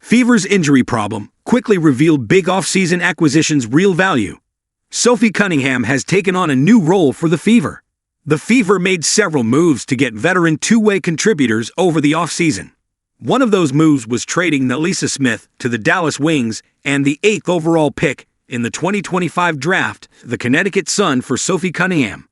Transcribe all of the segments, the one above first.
Fever's injury problem quickly revealed big offseason acquisitions' real value. Sophie Cunningham has taken on a new role for the Fever. The Fever made several moves to get veteran two-way contributors over the offseason. One of those moves was trading NaLyssa Smith to the Dallas Wings and the 8th overall pick in the 2025 draft, the Connecticut Sun, for Sophie Cunningham.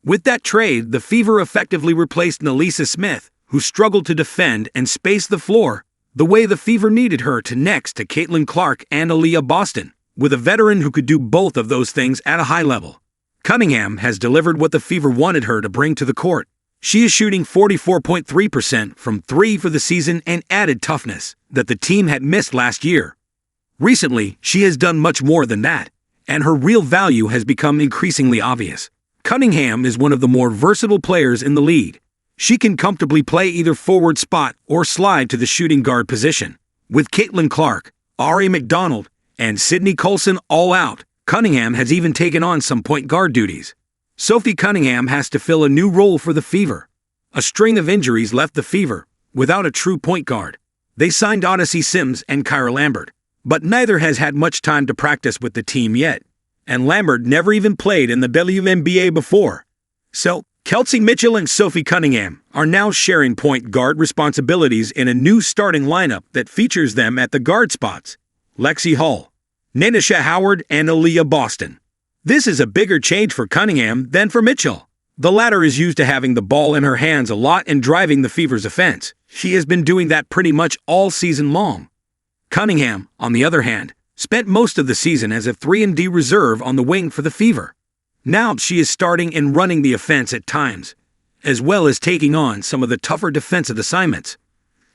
With that trade, the Fever effectively replaced NaLyssa Smith, who struggled to defend and space the floor the way the Fever needed her to, next to Caitlin Clark and Aliyah, with a veteran who could do both of those things at a high level. Cunningham has delivered what the Fever wanted her to bring to the court. She is shooting 44.3% from three for the season and added toughness that the team had missed last year. Recently, she has done much more than that, and her real value has become increasingly obvious. Cunningham is one of the more versatile players in the league. She can comfortably play either forward spot or slide to the shooting guard position. With Caitlin Clark, Ari McDonald, and Sydney Colson all out, Cunningham has even taken on some point guard duties. Sophie Cunningham has to fill a new role for the Fever. A string of injuries left the Fever without a true point guard. They signed Odyssey Sims and Kyra Lambert, but neither has had much time to practice with the team yet, and Lambert never even played in the WNBA before. So, Kelsey Mitchell and Sophie Cunningham are now sharing point guard responsibilities in a new starting lineup that features them at the guard spots: Lexi Hall, Nanisha Howard, and Aliyah. This is a bigger change for Cunningham than for Mitchell. The latter is used to having the ball in her hands a lot and driving the Fever's offense. She has been doing that pretty much all season long. Cunningham, on the other hand, spent most of the season as a 3-and-D reserve on the wing for the Fever. Now she is starting and running the offense at times, as well as taking on some of the tougher defensive assignments.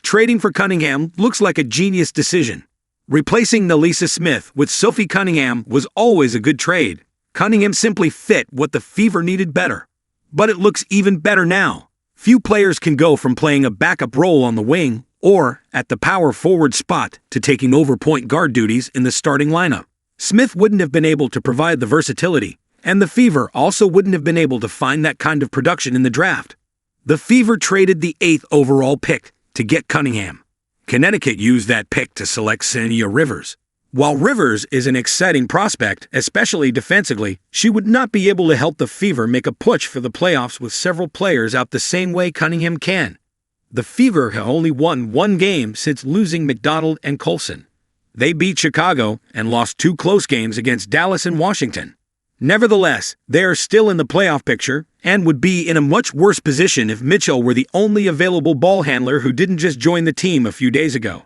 Trading for Cunningham looks like a genius decision. Replacing NaLyssa Smith with Sophie Cunningham was always a good trade. Cunningham simply fit what the Fever needed better. But it looks even better now. Few players can go from playing a backup role on the wing or at the power forward spot to taking over point guard duties in the starting lineup. Smith wouldn't have been able to provide the versatility, and the Fever also wouldn't have been able to find that kind of production in the draft. The Fever traded the 8th overall pick to get Cunningham. Connecticut used that pick to select Sania Rivers. While Rivers is an exciting prospect, especially defensively, she would not be able to help the Fever make a push for the playoffs with several players out the same way Cunningham can. The Fever have only won one game since losing McDonald and Colson. They beat Chicago and lost 2 close games against Dallas and Washington. Nevertheless, they are still in the playoff picture and would be in a much worse position if Mitchell were the only available ball handler who didn't just join the team a few days ago.